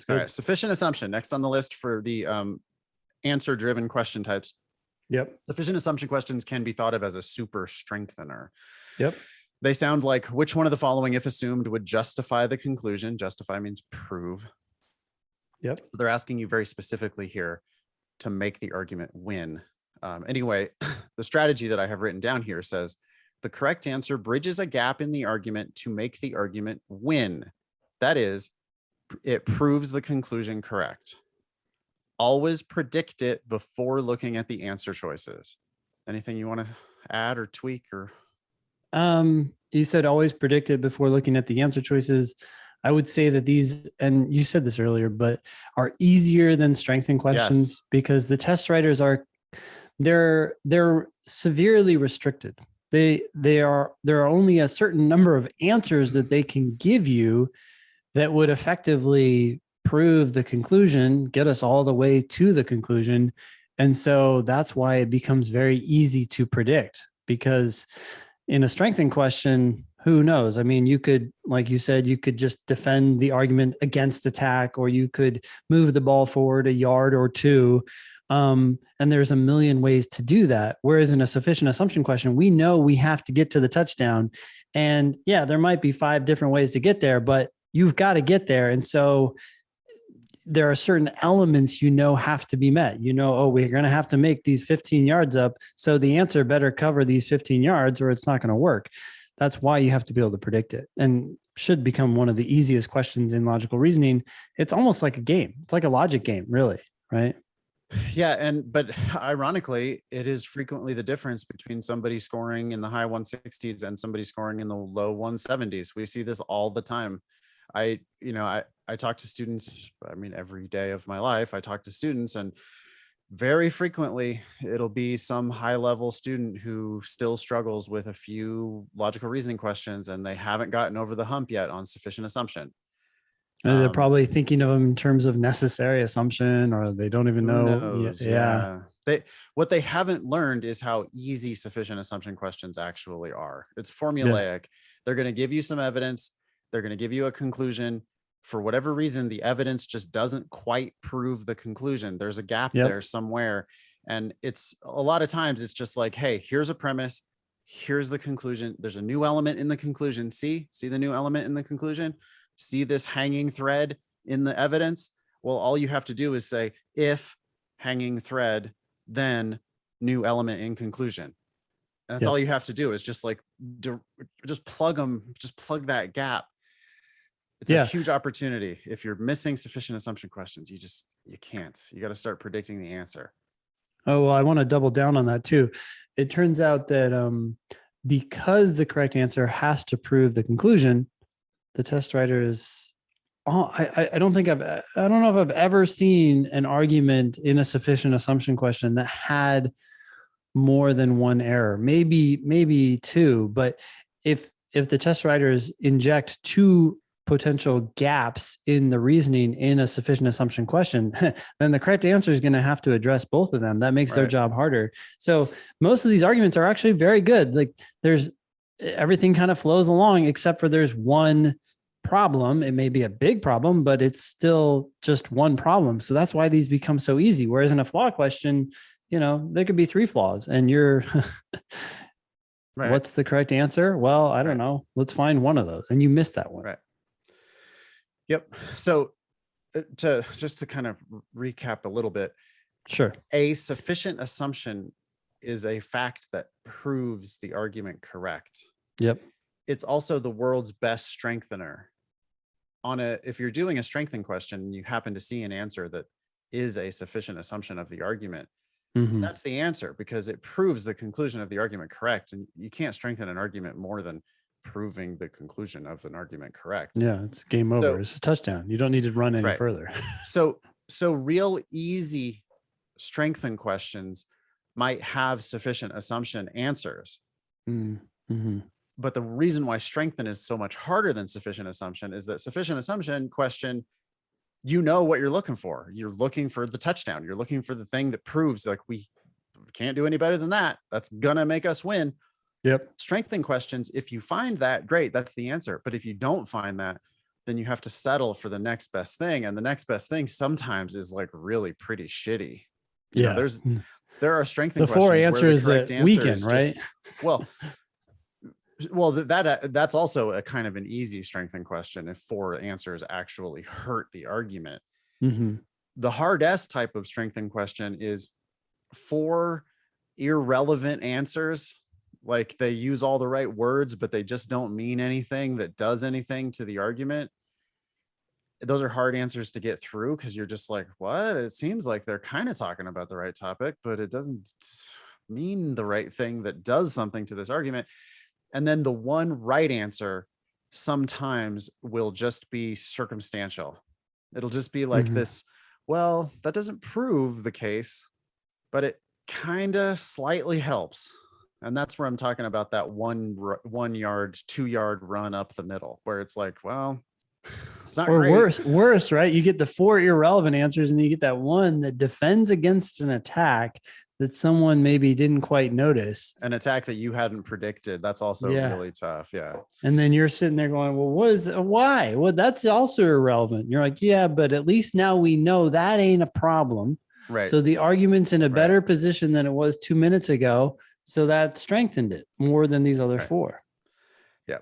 All good. right. Sufficient assumption. Next on the list for the answer-driven question types. Yep. Sufficient assumption questions can be thought of as a super strengthener. Yep. They sound like, which one of the following, if assumed, would justify the conclusion? Justify means prove. Yep. So they're asking you very specifically here to make the argument win. Anyway, the strategy that I have written down here says the correct answer bridges a gap in the argument to make the argument win. That is, it proves the conclusion correct. Always predict it before looking at the answer choices. Anything you want to add or tweak or? You said always predict it before looking at the answer choices. I would say that these, and you said this earlier, but are easier than strengthened questions. Yes. Because the test writers they're severely restricted. There are only a certain number of answers that they can give you that would effectively prove the conclusion, get us all the way to the conclusion. And so that's why it becomes very easy to predict, because in a strengthened question, who knows? I mean, you could, like you said, you could just defend the argument against attack, or you could move the ball forward a yard or two. And there's a million ways to do that. Whereas in a sufficient assumption question, we know we have to get to the touchdown. And yeah, there might be 5 different ways to get there, but you've got to get there. And so there are certain elements, have to be met. Oh, we're going to have to make these 15 yards up. So the answer better cover these 15 yards or it's not going to work. That's why you have to be able to predict it, and should become one of the easiest questions in logical reasoning. It's almost like a game. It's like a logic game, really, right? Yeah. But ironically, it is frequently the difference between somebody scoring in the high 160s and somebody scoring in the low 170s. We see this all the time. I talk to students, every day of my life, I talk to students, and very frequently it'll be some high level student who still struggles with a few logical reasoning questions, and they haven't gotten over the hump yet on sufficient assumption. They're probably thinking of them in terms of necessary assumption, or they don't even know. Yeah. What they haven't learned is how easy sufficient assumption questions actually are. It's formulaic. Yeah. They're going to give you some evidence. They're going to give you a conclusion. For whatever reason, the evidence just doesn't quite prove the conclusion. There's a gap there somewhere. And it's a lot of times it's just like, hey, here's a premise. Here's the conclusion. There's a new element in the conclusion. See the new element in the conclusion? See this hanging thread in the evidence? Well, all you have to do is say, if hanging thread, then new element in conclusion. That's all you have to do, is just plug that gap. It's a huge opportunity. If you're missing sufficient assumption questions, you can't. You got to start predicting the answer. Oh, well, I want to double down on that too. It turns out that because the correct answer has to prove the conclusion, the test writers, I don't know if I've ever seen an argument in a sufficient assumption question that had more than one error, maybe 2. But if the test writers inject 2 potential gaps in the reasoning in a sufficient assumption question, then the correct answer is going to have to address both of them. That makes their job harder. So most of these arguments are actually very good. Like everything kind of flows along, except for there's one problem. It may be a big problem, but it's still just one problem. So that's why these become so easy. Whereas in a flaw question, there could be 3 flaws, and you're what's the correct answer? Well, I don't know. Let's find one of those. And you missed that one. Right. Yep. So to kind of recap a little bit. Sure. A sufficient assumption is a fact that proves the argument correct. Yep. It's also the world's best strengthener. If you're doing a strengthening question and you happen to see an answer that is a sufficient assumption of the argument, that's the answer, because it proves the conclusion of the argument correct. And you can't strengthen an argument more than proving the conclusion of an argument correct. Yeah, it's game over. It's a touchdown. You don't need to run any further. So real easy strengthen questions might have sufficient assumption answers. But the reason why strengthen is so much harder than sufficient assumption is that sufficient assumption question, what you're looking for. You're looking for the touchdown. You're looking for the thing that proves like we can't do any better than that. That's gonna make us win. Yep. Strengthen questions, if you find that, great, that's the answer. But if you don't find that, then you have to settle for the next best thing. And the next best thing sometimes is like really pretty shitty. You know, there are strengthening the four questions where the answers correct that answer weaken, is right? just, that's also a kind of an easy strengthening question if 4 answers actually hurt the argument. Mm-hmm. The hard S type of strengthening question is 4 irrelevant answers. Like they use all the right words, but they just don't mean anything that does anything to the argument. Those are hard answers to get through because you're just like, what? It seems like they're kind of talking about the right topic, but it doesn't mean the right thing that does something to this argument. And then the one right answer sometimes will just be circumstantial. It'll just be like this, well, that doesn't prove the case, but it kind of slightly helps. And that's where I'm talking about that 1 yard, 2 yard run up the middle, where it's like, well, it's not or great. worse, right? You get the 4 irrelevant answers and you get that one that defends against an attack that someone maybe didn't quite notice. An attack that you hadn't predicted. That's also really tough. Yeah. And then you're sitting there going, well, why? Well, that's also irrelevant. And you're like, yeah, but at least now we know that ain't a problem. Right. So the argument's in a better position than it was 2 minutes ago. So that strengthened it more than these other 4. Yeah.